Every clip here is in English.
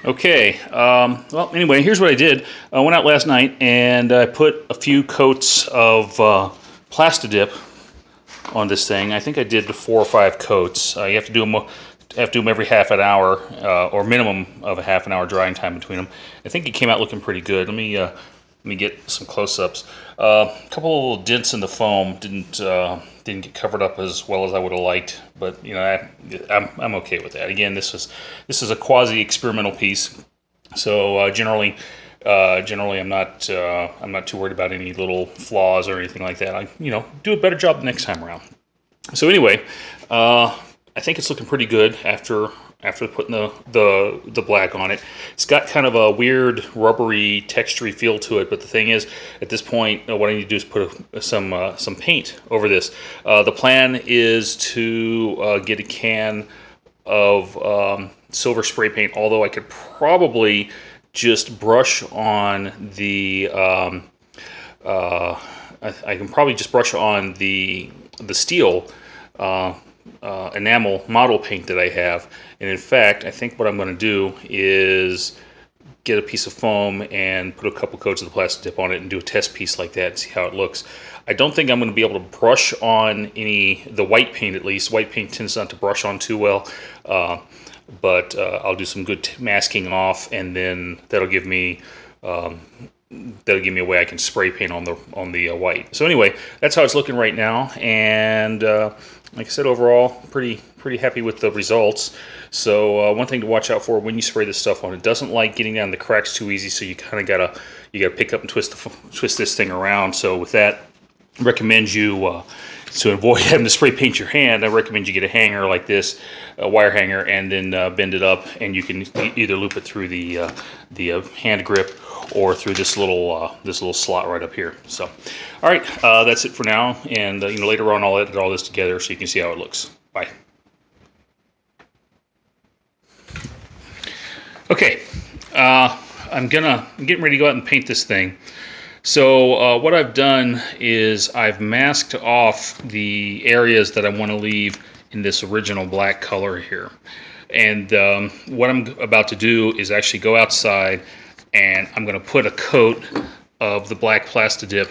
Okay, well, anyway, here's what I did. I went out last night and I put a few coats of Plastidip on this thing. I think I did 4 or 5 coats. You have to do them every half an hour, or minimum of a half an hour drying time between them. I think it came out looking pretty good. Let me get some close-ups. A couple of little dents in the foam didn't get covered up as well as I would have liked, but you know I'm okay with that. Again, this is a quasi-experimental piece, so generally I'm not too worried about any little flaws or anything like that. I do a better job the next time around. So anyway, I think it's looking pretty good after putting the black on it. It's got kind of a weird rubbery, textury feel to it. But the thing is, at this point, what I need to do is put some paint over this. The plan is to get a can of silver spray paint. Although I could probably just brush on the I can probably just brush on the steel enamel model paint that I have. And in fact, I think what I'm going to do is get a piece of foam and put a couple coats of the Plastidip on it and do a test piece like that and see how it looks. I don't think I'm going to be able to brush on the white paint, at least. White paint tends not to brush on too well, but I'll do some good masking off, and then that'll give me a way I can spray paint on the white. So anyway, that's how it's looking right now, and like I said, overall, pretty happy with the results. So one thing to watch out for when you spray this stuff on, it doesn't like getting down the cracks too easy. So you kind of gotta pick up and twist this thing around. So with that, I recommend you to avoid having to spray paint your hand. I recommend you get a hanger like this, a wire hanger, and then bend it up, and you can either loop it through the hand grip or through this little slot right up here. So, all right, that's it for now. And later on, I'll edit all this together so you can see how it looks. Bye. Okay, I'm getting ready to go out and paint this thing. So what I've done is I've masked off the areas that I want to leave in this original black color here. And what I'm about to do is actually go outside, and I'm going to put a coat of the black Plastidip,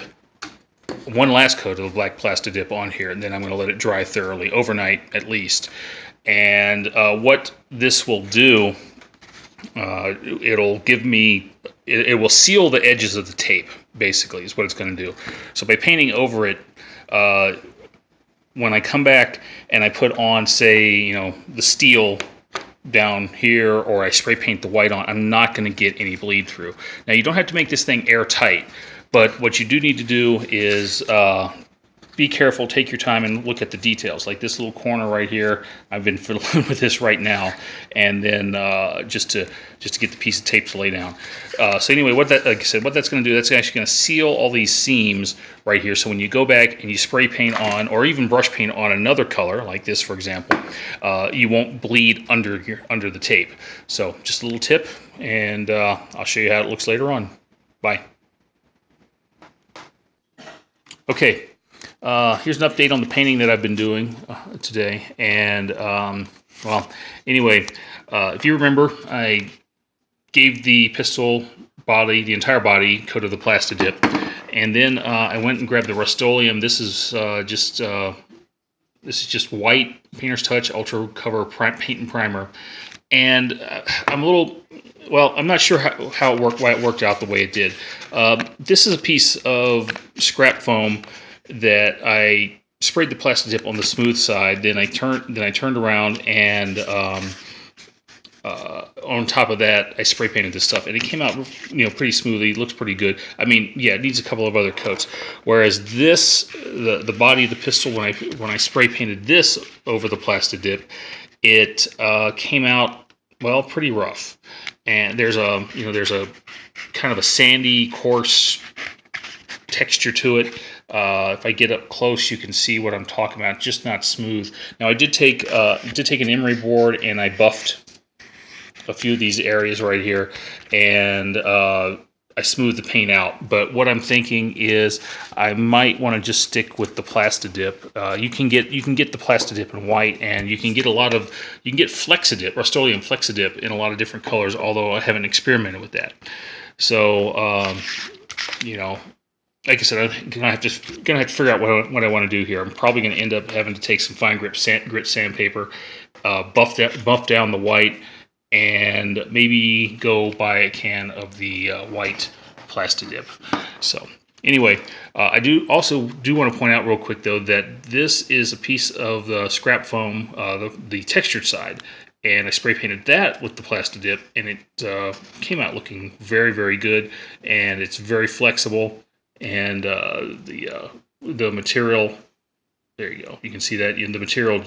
one last coat of the black Plastidip on here, and then I'm going to let it dry thoroughly, overnight at least. And what this will do, it will seal the edges of the tape, basically, is what it's going to do. So by painting over it, when I come back and I put on, say, the steel down here, or I spray paint the white on, I'm not going to get any bleed through. Now, you don't have to make this thing airtight, but what you do need to do is be careful, take your time, and look at the details. Like this little corner right here, I've been fiddling with this right now, and then just to get the piece of tape to lay down. So anyway, like I said, what that's going to do, that's actually going to seal all these seams right here. So when you go back and you spray paint on, or even brush paint on another color, like this, for example, you won't bleed under the tape. So just a little tip, and I'll show you how it looks later on. Bye. Okay. Here's an update on the painting that I've been doing today. And, well, anyway, if you remember, I gave the pistol body, the entire body, coat of the Plastidip. And then I went and grabbed the Rust-Oleum. This is just white Painter's Touch Ultra Cover Paint and Primer. And I'm a little... Well, I'm not sure how it worked, why it worked out the way it did. This is a piece of scrap foam that I sprayed the Plastidip on the smooth side. Then I turned around, and on top of that, I spray painted this stuff, and it came out pretty smoothly. It looks pretty good. I mean, yeah, it needs a couple of other coats. Whereas this, the body of the pistol, when I spray painted this over the Plastidip, it came out, well, pretty rough. And there's a kind of a sandy, coarse texture to it. If I get up close, you can see what I'm talking about. Just not smooth. Now, I did take an emery board, and I buffed a few of these areas right here, and I smooth the paint out. But what I'm thinking is I might want to just stick with the Plastidip. You can get the Plastidip in white, and you can get Flexidip, Rust-Oleum Flexidip, in a lot of different colors. Although I haven't experimented with that. So you know, like I said, I'm gonna have to figure out what I want to do here. I'm probably gonna end up having to take some fine grit sandpaper, buff down the white, and maybe go buy a can of the white Plastidip. So anyway, I do want to point out real quick though that this is a piece of the scrap foam, the textured side, and I spray painted that with the Plastidip, and it came out looking very, very good, and it's very flexible, and the material, there you go, you can see that the material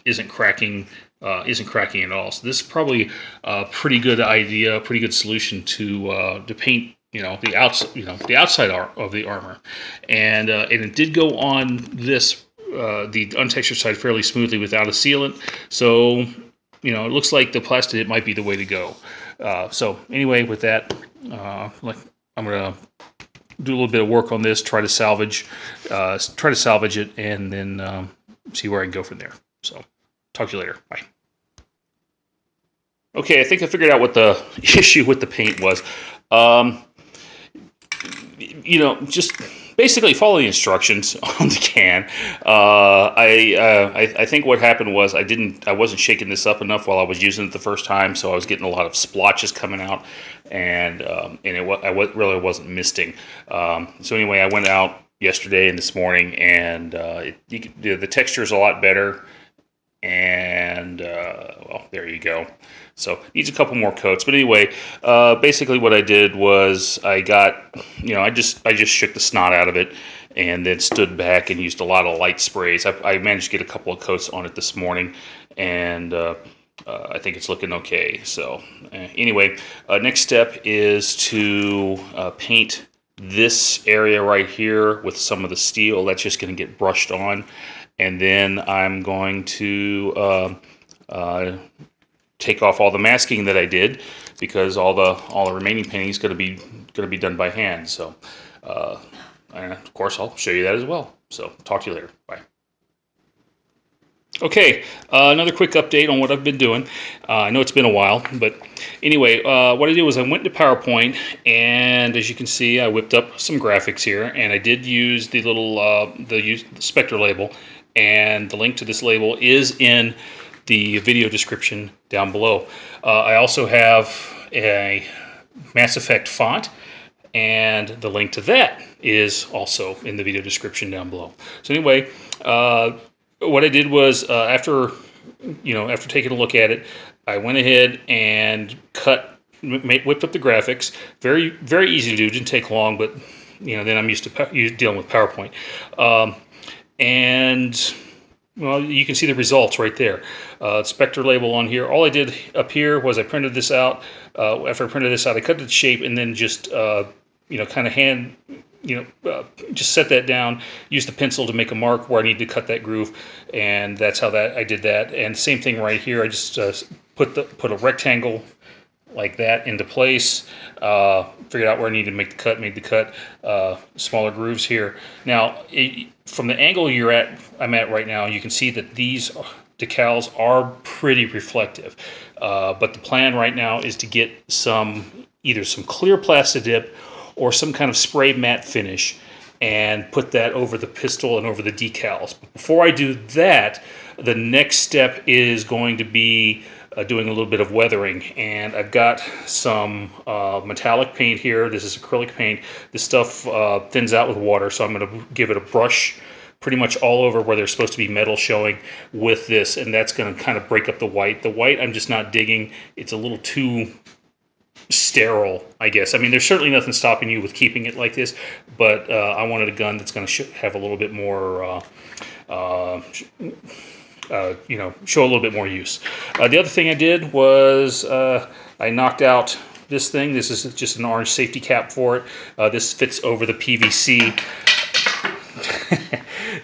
isn't cracking at all. So this is probably a pretty good idea, pretty good solution to paint, the outside of the armor, and it did go on this the untextured side fairly smoothly without a sealant. So it looks like the Plastidip might be the way to go. So anyway, with that, I'm gonna do a little bit of work on this, try to salvage it, and then see where I can go from there. So, talk to you later. Bye. Okay, I think I figured out what the issue with the paint was. Just basically follow the instructions on the can. I think what happened was I wasn't shaking this up enough while I was using it the first time, so I was getting a lot of splotches coming out, and I really wasn't misting. So anyway, I went out yesterday and this morning, and the texture is a lot better. And well, there you go. So needs a couple more coats, but anyway, basically what I did was I just shook the snot out of it, and then stood back and used a lot of light sprays. I managed to get a couple of coats on it this morning, and I think it's looking okay. So anyway, next step is to paint this area right here with some of the steel. That's just going to get brushed on. And then I'm going to take off all the masking that I did, because all the remaining painting is going to be done by hand. So, and of course, I'll show you that as well. So, talk to you later. Bye. Okay, another quick update on what I've been doing. I know it's been a while, but anyway, what I did was I went to PowerPoint, and as you can see, I whipped up some graphics here, and I did use the little the Spectre label, and the link to this label is in the video description down below. I also have a Mass Effect font, and the link to that is also in the video description down below. So anyway, what I did was after taking a look at it, I went ahead and whipped up the graphics. Very, very easy to do. It didn't take long, but then I'm used to dealing with PowerPoint. And well, you can see the results right there. Spectre label on here. All I did up here was I printed this out. After I printed this out, I cut it to shape, and then just kind of hand just set that down, use the pencil to make a mark where I need to cut that groove, and that's how I did that. And same thing right here, I just put a rectangle like that into place, figured out where I needed to make the cut, made the cut, smaller grooves here. Now, from the angle I'm at right now, you can see that these decals are pretty reflective, but the plan right now is to get either some clear Plastidip or some kind of spray matte finish, and put that over the pistol and over the decals. But before I do that, the next step is going to be doing a little bit of weathering, and I've got some metallic paint here. This is acrylic paint. This stuff thins out with water, so I'm going to give it a brush pretty much all over where there's supposed to be metal showing with this, and that's going to kind of break up the white. The white I'm just not digging. It's a little too sterile, I guess. I mean, there's certainly nothing stopping you with keeping it like this, but I wanted a gun that's going to have a little bit more, show a little bit more use. The other thing I did was I knocked out this thing. This is just an orange safety cap for it. This fits over the PVC.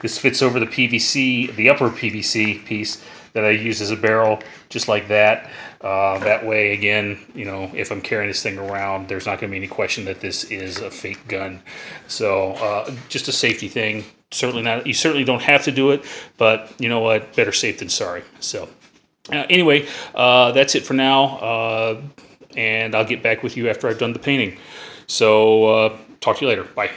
This fits over the PVC, the upper PVC piece. that I use as a barrel, just like that. That way, again, you know, if I'm carrying this thing around, there's not going to be any question that this is a fake gun. So just a safety thing. Certainly not. You certainly don't have to do it, but you know what? Better safe than sorry. So anyway, that's it for now, and I'll get back with you after I've done the painting. So talk to you later. Bye.